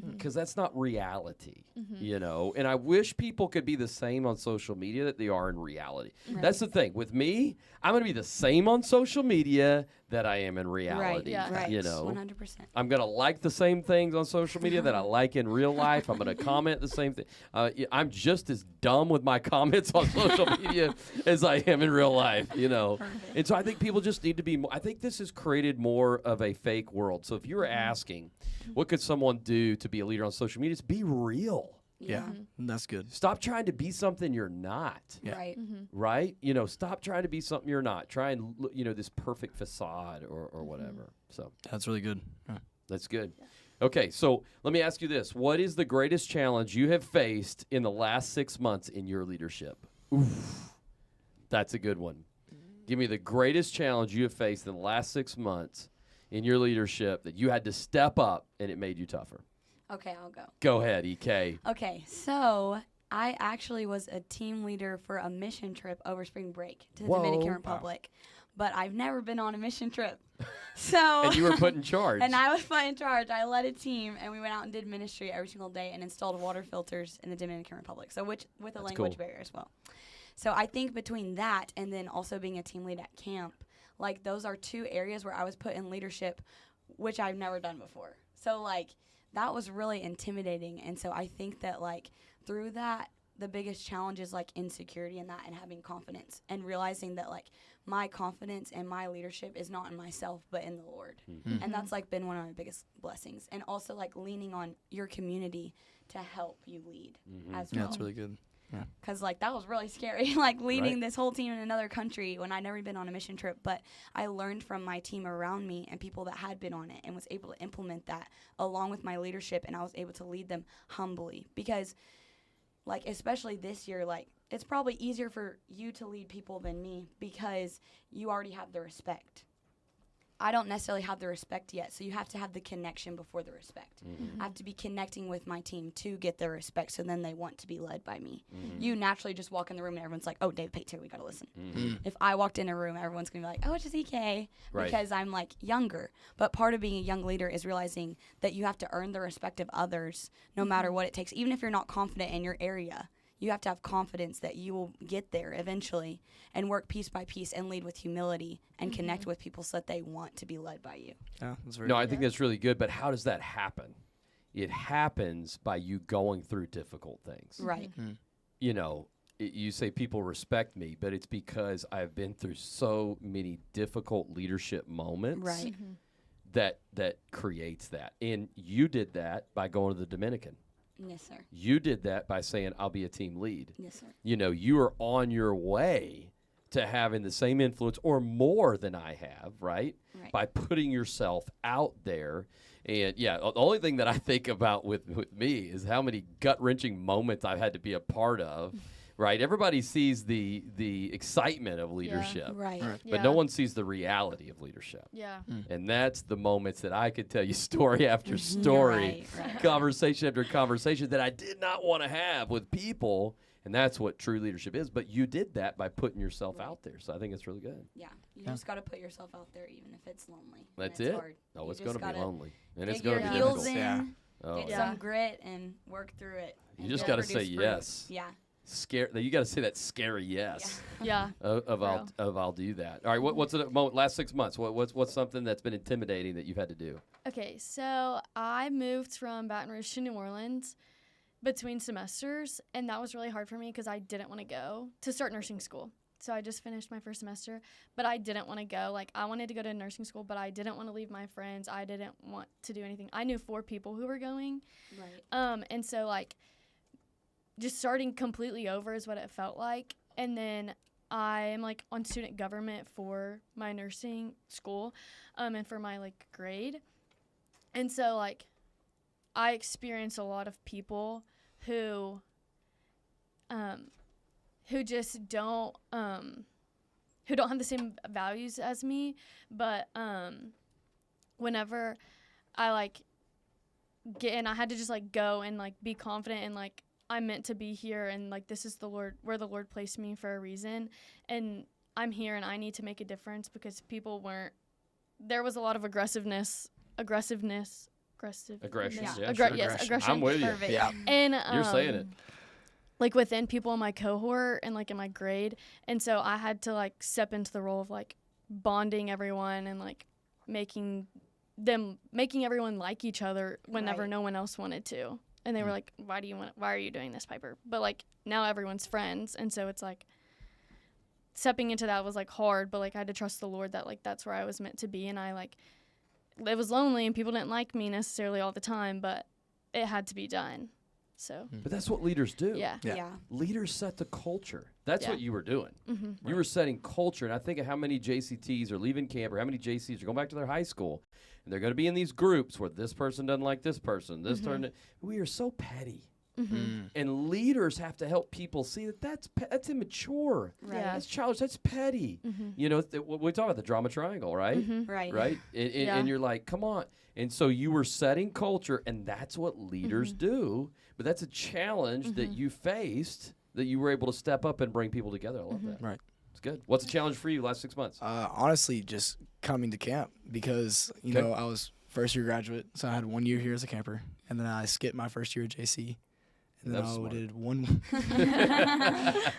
because that's not reality, you know. And I wish people could be the same on social media that they are in reality. That's the thing with me. I'm going to be the same on social media that I am in reality. Yeah. Right. You know, 100%. I'm going to like the same things on social media that I like in real life. I'm going to comment the same thing. I'm just as dumb with my comments on social media as I am in real life, you know. And so I think people just need to be more. I think this has created more of a fake world. So if you were asking, what could someone do to be a leader on social media? It's be real. Yeah. That's good. Stop trying to be something you're not. Yeah. Right. Right? You know, stop trying to be something you're not. Try and, you know, this perfect facade or whatever. So That's really good. Yeah. that's good. Okay, so let me ask you this. What is the greatest challenge you have faced in the last 6 months in your leadership? Oof. That's a good one. Give me the greatest challenge you have faced in the last 6 months in your leadership that you had to step up and it made you tougher. Okay, I'll go. Go ahead, EK. Okay, so I actually was a team leader for a mission trip over spring break to the Whoa. Dominican Wow. Republic, but I've never been on a mission trip. So And you were put in charge. and I was put in charge. I led a team, and we went out and did ministry every single day and installed water filters in the Dominican Republic. So with a That's language cool. barrier as well. So I think between that and then also being a team lead at camp, like those are two areas where I was put in leadership, which I've never done before. So like that was really intimidating. And so I think that like through that, the biggest challenge is like insecurity in that and having confidence and realizing that like my confidence and my leadership is not in myself but in the Lord. And that's like been one of my biggest blessings. And also like leaning on your community to help you lead as well. Yeah, that's really good. Yeah. Because, like, that was really scary, like, leading Right. this whole team in another country when I'd never been on a mission trip. But I learned from my team around me and people that had been on it and was able to implement that along with my leadership, and I was able to lead them humbly. Because, like, especially this year, like, it's probably easier for you to lead people than me because you already have the respect. I don't necessarily have the respect yet, so you have to have the connection before the respect. Mm-hmm. I have to be connecting with my team to get their respect, so then they want to be led by me. Mm-hmm. You naturally just walk in the room and everyone's like, oh, David Pate's here, we gotta listen. Mm-hmm. If I walked in a room, everyone's gonna be like, oh, it's just EK, Right. because I'm like younger. But part of being a young leader is realizing that you have to earn the respect of others no matter what it takes. Even if you're not confident in your area, you have to have confidence that you will get there eventually and work piece by piece and lead with humility and connect with people so that they want to be led by you. Yeah, that's very No, I think that's really good. But how does that happen? It happens by you going through difficult things. Right. You know, you say people respect me, but it's because I've been through so many difficult leadership moments Right. that creates that. And you did that by going to the Dominican. Yes, sir. You did that by saying, I'll be a team lead. Yes, sir. You know, you are on your way to having the same influence or more than I have, right? Right. By putting yourself out there. And yeah, the only thing that I think about with me is how many gut-wrenching moments I've had to be a part of, right? Everybody sees the excitement of leadership, Right. but no one sees the reality of leadership. Yeah. And that's the moments that I could tell you story after story, Right. conversation after conversation that I did not want to have with people. And that's what true leadership is. But you did that by putting yourself out there. So I think it's really good. Yeah. You just got to put yourself out there even if it's lonely. and That's it's it. hard. Oh, You it's just going to be gotta lonely. And it's Dig going your to be heels difficult. in, Yeah. Oh, get yeah. some grit, and work through it. You and just you'll gotta say produce fruit. yes. Yeah. You got to say that scary yes Yeah. I'll do that. All right, what's the moment last 6 months? What's something that's been intimidating that you've had to do? Okay, so I moved from Baton Rouge to New Orleans between semesters, and that was really hard for me because I didn't want to go to start nursing school. So I just finished my first semester, but I didn't want to go. Like, I wanted to go to nursing school, but I didn't want to leave my friends. I didn't want to do anything. I knew 4 people who were going. Right. And so, like, just starting completely over is what it felt like. And then I'm, like, on student government for my nursing school and for my, like, grade. And so, like, I experience a lot of people who just don't who don't have the same values as me, but whenever I like get in, I had to just like go and like be confident and like I'm meant to be here and like this is the Lord, where the Lord placed me for a reason, and I'm here and I need to make a difference because people weren't. There was a lot of aggression. Aggression. Yeah. Yeah, Aggression. I'm with you. Perfect. Yeah. And You're saying it. like within people in my cohort and like in my grade, and so I had to like step into the role of like bonding everyone and like making everyone like each other whenever Right. no one else wanted to. And they were like, why are you doing this, Piper? But like now everyone's friends, and so it's like stepping into that was like hard, but like I had to trust the Lord that like that's where I was meant to be. And I like it was lonely and people didn't like me necessarily all the time, but it had to be done. So But that's what leaders do. yeah. Yeah. Yeah. Leaders set the culture. That's Yeah. what you were doing. Mm-hmm. You were setting culture. And I think of how many JCTs are leaving camp or how many JCs are going back to their high school. And they're going to be in these groups where this person doesn't like this person. This turn. We are so petty. And leaders have to help people see that that's immature. Right. Yeah. That's childish. That's petty. You know, we talk about the drama triangle, right? Right. Right? And you're like, come on. And so you were setting culture, and that's what leaders do. But that's a challenge that you faced that you were able to step up and bring people together. I love that. Right. It's good. What's the challenge for you last 6 months? Honestly, just coming to camp because, you Okay. know, I was first-year graduate, so I had 1 year here as a camper, and then I skipped my first year at JC. And then That's I smart.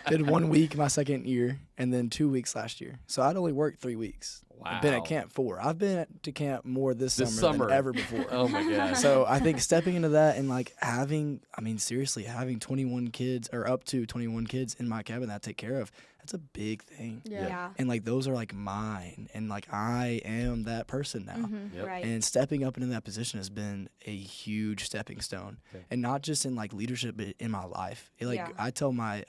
did 1 week my second year, and then 2 weeks last year. So I'd only worked 3 weeks. Wow. I've been at camp 4. I've been to camp more this summer than ever before. Oh my gosh. So I think stepping into that and like seriously having 21 kids or up to 21 kids in my cabin that I take care of, that's a big thing. Yeah. And like those are like mine, and like I am that person now. Yep. Right. And stepping up into that position has been a huge stepping stone, and not just in like leadership, but in my life. I tell my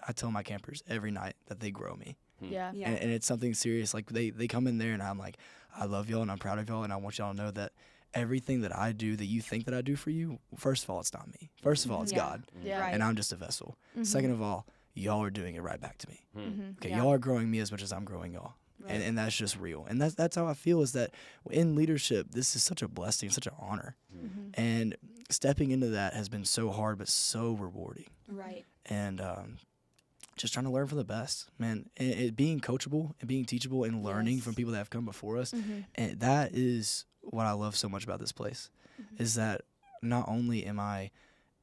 campers every night that they grow me. Yeah. Yeah. And it's something serious. Like they come in there and I'm like, I love y'all and I'm proud of y'all, and I want y'all to know that everything that I do that you think that I do for you, first of all, it's not me. First of all, it's God, Yeah. Right. and I'm just a vessel. Second of all, y'all are doing it right back to me. Okay, Yeah. y'all are growing me as much as I'm growing y'all. Right. And that's just real. And that's how I feel, is that in leadership, this is such a blessing, such an honor. And stepping into that has been so hard, but so rewarding. Right. And just trying to learn from the best, man. And being coachable and being teachable and learning Yes. from people that have come before us. And that is what I love so much about this place, is that not only am I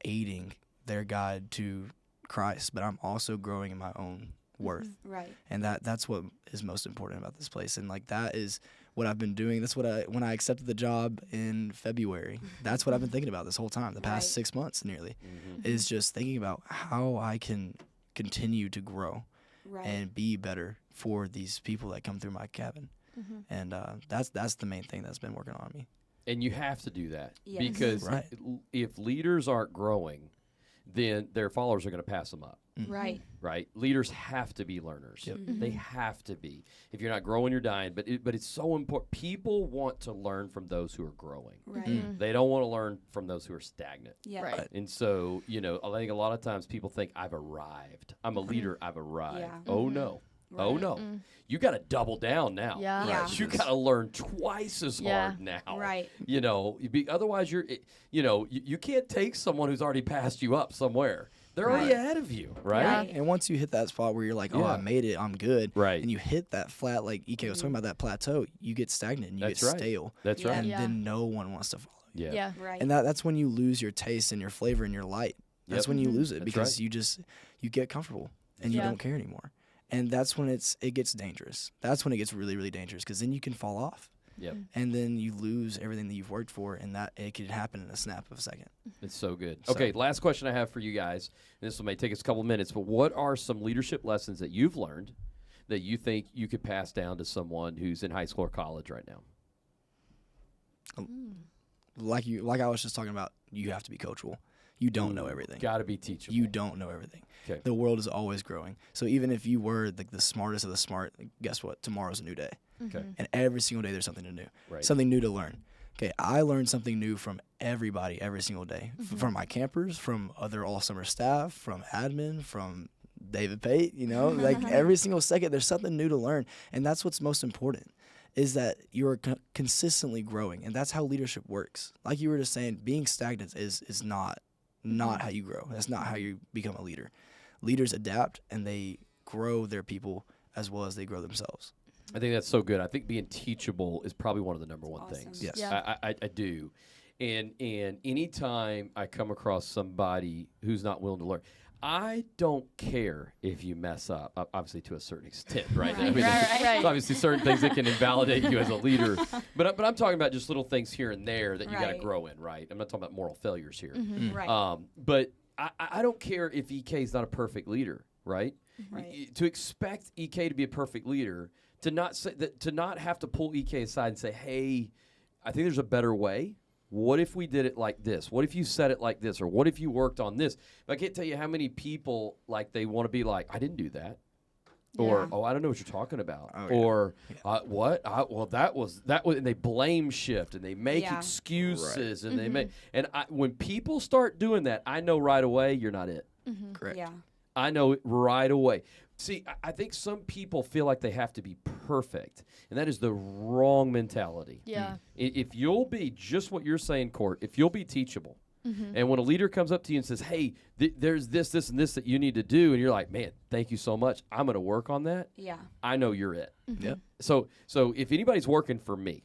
aiding their guide to Christ, but I'm also growing in my own worth. Right. And that's what is most important about this place. And like that is what I've been doing. That's what when I accepted the job in February, that's what I've been thinking about this whole time, the past Right. 6 months nearly, is just thinking about how I can continue to grow Right. and be better for these people that come through my cabin. And that's the main thing that's been working on me. And you have to do that Yes. because Right. if leaders aren't growing, then their followers are going to pass them up. Right. Right? Leaders have to be learners. Yep. They have to be. If you're not growing, you're dying. But it's so important. People want to learn from those who are growing. Right. They don't want to learn from those who are stagnant. Yeah. Right. And so, I think a lot of times people think I've arrived. I'm a leader. I've arrived. Yeah. Oh no. Oh Right. no. You got to double down now. Yeah. Yeah. You got to learn twice as Yeah. hard now. Right. Otherwise you can't take someone who's already passed you up somewhere. They're already ahead of you, right? Yeah. Right. And once you hit that spot where you're like, oh, Yeah. I made it, I'm good. Right. And you hit that flat, like EK was talking about, that plateau, you get stagnant and you That's get right. stale. That's Yeah. right. And Yeah. then no one wants to follow you. Yeah. Yeah. Right. And that's when you lose your taste and your flavor and your light. That's Yep. when you lose it, That's because right. you get comfortable and you Yeah. don't care anymore. And that's when it gets dangerous. That's when it gets really, really dangerous, because then you can fall off. Yep. And then you lose everything that you've worked for, and that it could happen in a snap of a second. It's so good. So- Okay, last question I have for you guys. And this may take us a couple minutes, but what are some leadership lessons that you've learned that you think you could pass down to someone who's in high school or college right now? Like I was just talking about, you have to be coachable. You don't know everything. Got to be teachable. You don't know everything. 'Kay. The world is always growing. So even if you were the smartest of the smart, guess what? Tomorrow's a new day. Okay. And every single day there's something new. Right. Something new to learn. Okay, I learn something new from everybody every single day. From my campers, from other all-summer staff, from admin, from David Pate, like every single second there's something new to learn. And that's what's most important, is that you're consistently growing. And that's how leadership works. Like you were just saying, being stagnant is not how you grow. That's not how you become a leader. Leaders adapt and they grow their people as well as they grow themselves. I think that's so good. I think being teachable is probably one of the number one Awesome. things. Yes. Yeah. I do. And anytime I come across somebody who's not willing to learn, I don't care if you mess up, obviously to a certain extent, right? I mean, Right. there's obviously certain things that can invalidate you as a leader. But I'm talking about just little things here and there that you got to Right. grow in, right? I'm not talking about moral failures here. Right. But I don't care if EK is not a perfect leader, right? Right. To expect EK to be a perfect leader, to not say that, to not have to pull EK aside and say, "Hey, I think there's a better way. What if we did it like this? What if you said it like this? Or what if you worked on this?" But I can't tell you how many people they want to be like, "I didn't do that." Or, Yeah. "Oh, I don't know what you're talking about." Oh, yeah. Or, "What? Well, that was," and they blame shift and they make Yeah. excuses and they make. And when people start doing that, I know right away you're not it. Correct. Yeah. I know it right away. See, I think some people feel like they have to be perfect, and that is the wrong mentality. Yeah. If you'll be just what you're saying, Cort, if you'll be teachable, and when a leader comes up to you and says, "Hey, there's this, and this that you need to do," and you're like, "Man, thank you so much. I'm going to work on that." Yeah. I know you're it. Yep. So if anybody's working for me,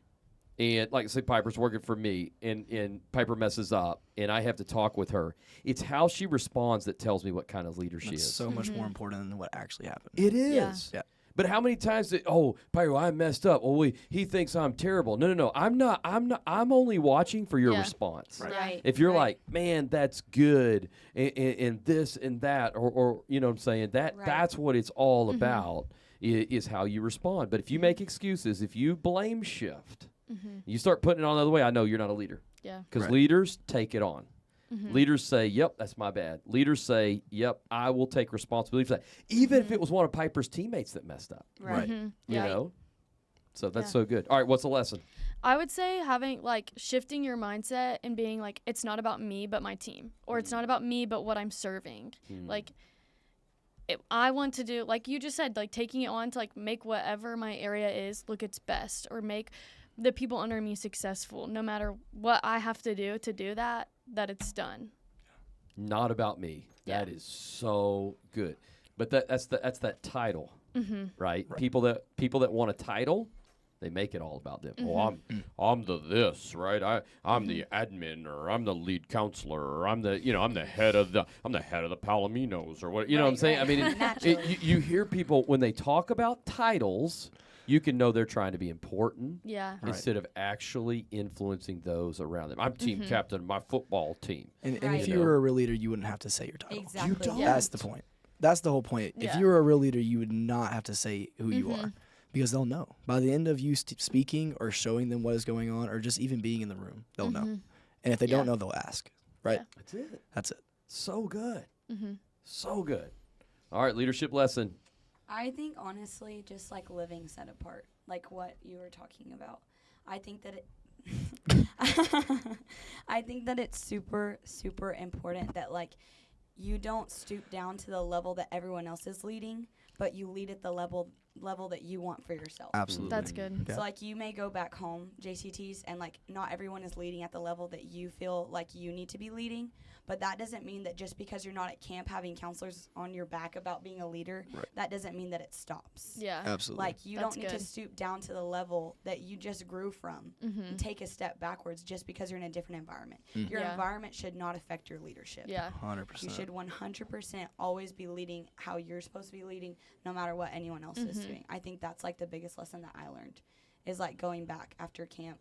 and like I say, Piper's working for me, and Piper messes up, and I have to talk with her, it's how she responds that tells me what kind of leader she That's is. so much more important than what actually happened. It is. Yeah. But how many times Pyro, I messed up. Oh, he thinks I'm terrible. No. I'm not. I'm only watching for your response. Right. If you're like, man, that's good, and this and that, or you know what I'm saying, that's what it's all about, is how you respond. But if you make excuses, if you blame shift, you start putting it on the other way, I know you're not a leader. Yeah. Because leaders take it on. Leaders say, yep, that's my bad. Leaders say, yep, I will take responsibility for that. Even if it was one of Piper's teammates that messed up. Right. You know? So that's so good. All right, what's the lesson? I would say having, like, shifting your mindset and being like, it's not about me but my team. Or it's not about me but what I'm serving. Like, I want to do, like you just said, like, taking it on to, like, make whatever my area is look its best. Or make the people under me successful. No matter what I have to do that it's done. Not about me. That is so good. But that's that title, right? People that want a title, they make it all about them. Oh, I'm the this, right? I'm the admin, or I'm the lead counselor, or I'm the head of the Palominos, or what, you know what I'm saying? I mean, you hear people when they talk about titles, you can know they're trying to be important instead of actually influencing those around them. I'm team captain of my football team. And if you were a real leader, you wouldn't have to say your title. Exactly. You don't. That's the point. That's the whole point. If you were a real leader, you would not have to say who you are, because they'll know. By the end of you speaking or showing them what is going on, or just even being in the room, they'll know. And if they don't know, they'll ask. Right? That's it. That's it. So good. So good. All right, leadership lesson. I think, honestly, just like living set apart, like what you were talking about. I think that I think that it's super, super important that, like, you don't stoop down to the level that everyone else is leading, but you lead at the level that you want for yourself. Absolutely. That's good. Yeah. So, like, you may go back home, JCTs, and, like, not everyone is leading at the level that you feel like you need to be leading. But that doesn't mean that just because you're not at camp having counselors on your back about being a leader, that doesn't mean that it stops. Yeah. Absolutely. Like, you That's don't need to good. stoop down to the level that you just grew from and take a step backwards just because you're in a different environment. Your environment should not affect your leadership. Yeah. 100%. You should 100% always be leading how you're supposed to be leading, no matter what anyone else is doing. I think that's, like, the biggest lesson that I learned is, like, going back after camp.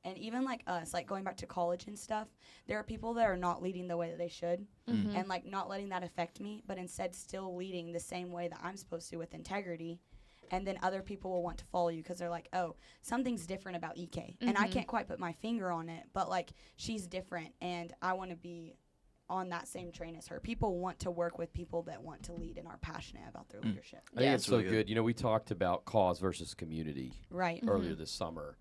And even, like, us, like, going back to college and stuff, there are people that are not leading the way that they should and, like, not letting that affect me, but instead still leading the same way that I'm supposed to with integrity. And then other people will want to follow you because they're like, oh, something's different about EK. And I can't quite put my finger on it, but, like, she's different, and I want to be on that same train as her. People want to work with people that want to lead and are passionate about their leadership. I think it's so good. You know, we talked about cause versus community earlier this summer.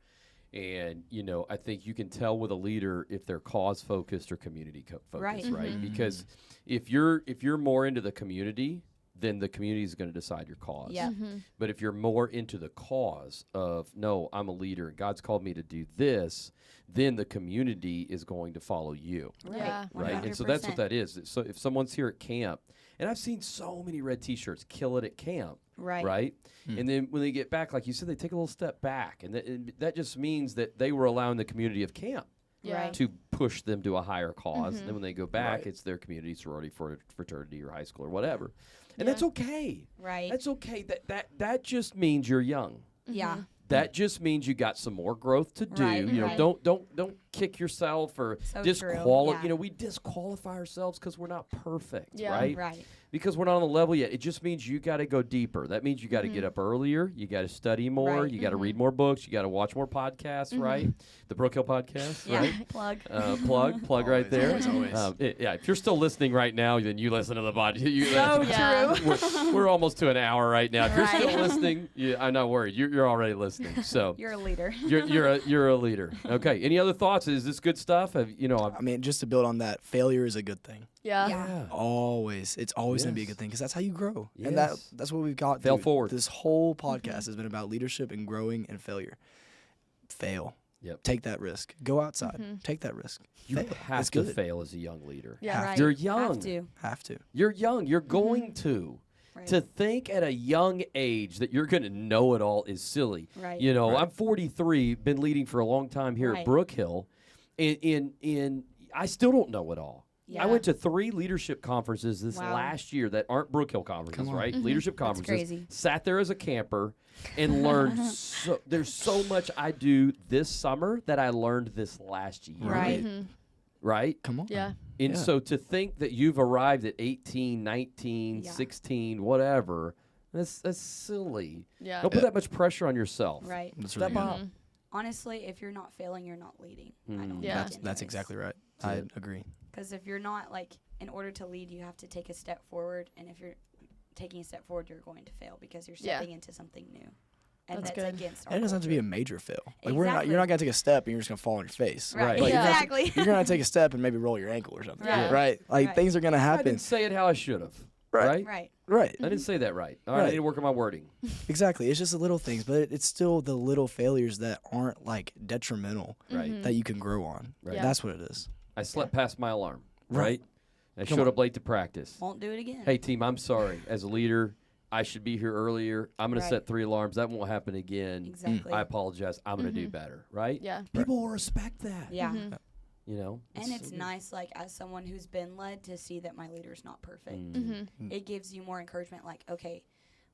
And, you know, I think you can tell with a leader if they're cause-focused or community-focused, right? Because if you're more into the community, then the community is going to decide your cause. Yeah. But if you're more into the cause of, no, I'm a leader and God's called me to do this, then the community is going to follow you. Yeah. Right? And so that's what that is. So if someone's here at camp, and I've seen so many red T-shirts kill it at camp. Right? And then when they get back, like you said, they take a little step back. And that just means that they were allowing the community of camp to push them to a higher cause. And then when they go back, it's their community, sorority, fraternity, or high school, or whatever. And that's okay. Right. That's okay. That just means you're young. Yeah. That just means you got some more growth to do. Right, you know, don't kick yourself or disqualify. Yeah. You know, we disqualify ourselves because we're not perfect, Yeah. right? Right. Because we're not on the level yet. It just means you got to go deeper. That means you got to get up earlier. You got to study more. Right. You got to read more books. You got to watch more podcasts, right? The Brook Hill podcast, Yeah. right? Plug. Plug right there. Always. If you're still listening right now, then you listen to the podcast. So We're almost to an hour right now. If you're Right. still listening, I'm not worried. You're already listening. So You're a leader. you're a leader. Okay. Any other thoughts? Is this good stuff? I mean, just to build on that, failure is a good thing. Yeah. Always. It's always going to be a Yes. good thing because that's how you grow. Yes. And that's what we've got. Fail through forward. This whole podcast has been about leadership and growing and failure. Fail. Yep. Take that risk. Go outside. Take that risk. You Fail. have It's to good. fail as a young leader. Yeah. Right. You're young. Have to. Have to. You're young. You're going to. Right. To think at a young age that you're going to know it all is silly. Right. You know, Right. I'm 43, been leading for a long time here at Right. Brook Hill, and I still don't know it all. Yeah. I went to 3 leadership conferences this Wow. last year that aren't Brook Hill conferences, Come on. right? Mhm. Leadership That's conferences. crazy. Sat there as a camper and learned. There's so much I do this summer that I learned this last year. Right. Mhm. Right? Come on. Yeah. And Yeah. so to think that you've arrived at 18, 19, Yeah. 16, whatever, that's silly. Yeah. Don't put that much pressure on yourself. Right. That's Step really good. up. Mhm. Honestly, if you're not failing, you're not leading. I Mm. don't Yeah. think That's exactly right. That's I it. agree. Because if you're not, like, in order to lead, you have to take a step forward. And if you're taking a step forward, you're going to fail because you're Yeah. stepping into something new. And That's that's good. against our And it doesn't have to be a culture. major fail. Like Exactly. you're not gonna take a step and you're just gonna fall on your face. Right. Right. Like, Exactly. You're gonna take a step and maybe roll your ankle or something. Right. Right. Like Right. things are gonna I happen. didn't say it how I should have. Right. Right? Right. I didn't say that right. All right, I Right. need to work on my wording. Exactly. It's just the little things, but it's still the little failures that aren't like detrimental Right. Mhm. that you can grow on. Right. Yeah. That's what it is. I slept past my alarm. Right. Right? I Come showed on. up late to practice. Won't do it again. Hey, team, I'm sorry. As a leader, I should be here earlier. I'm going Right. to set 3 alarms. That won't happen again. Exactly. I apologize. I'm going to do Mhm. better. Right? Yeah. People will respect that. Yeah. Mhm. You know? And it's so good. nice, like, as someone who's been led, to see that my leader's not perfect. Mm. Mhm. It gives you more encouragement, like, okay,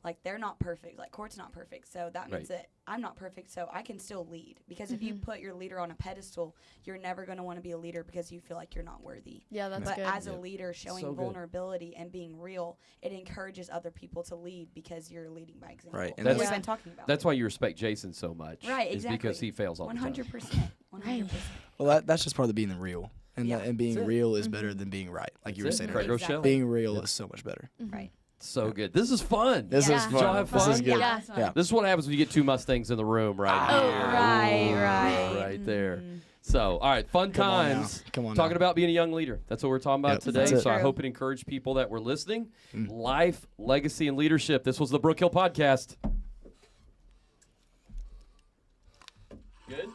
like, they're not perfect. Like, Cort's not perfect. So that means that I'm not perfect, so I can still lead. Because if you Mhm. put your leader on a pedestal, you're never going to want to be a leader because you feel like you're not worthy. Yeah, that's But good. as a Yep. leader, showing So good. vulnerability and being real, it encourages other people to lead because you're leading by example. Right, and That's what that's- we've been talking about. That's why you respect Jason so much. Right, Is because exactly. he fails all the time. 100%. 100%. Well, that's just part of the being real, and Yeah. and being That's it. real is better than being right. Like you were That's it. saying, Craig earlier. Exactly. Rochelle. Being real Yep. is so much better. Right. So good. This is fun. This Yeah. is Did fun. y'all have This fun? is good. Yeah. Yeah. This is what happens when you get 2 Mustangs in the room right Oh, here. right. Right there. Mm. So, all right, fun Come on now. times. Come on. Talking now. about being a young leader. That's what we're talking about Yep, today. that's it. So I True. hope it encouraged people that were listening. Mm. Life, legacy, and leadership. This was the Brook Hill Podcast. Good?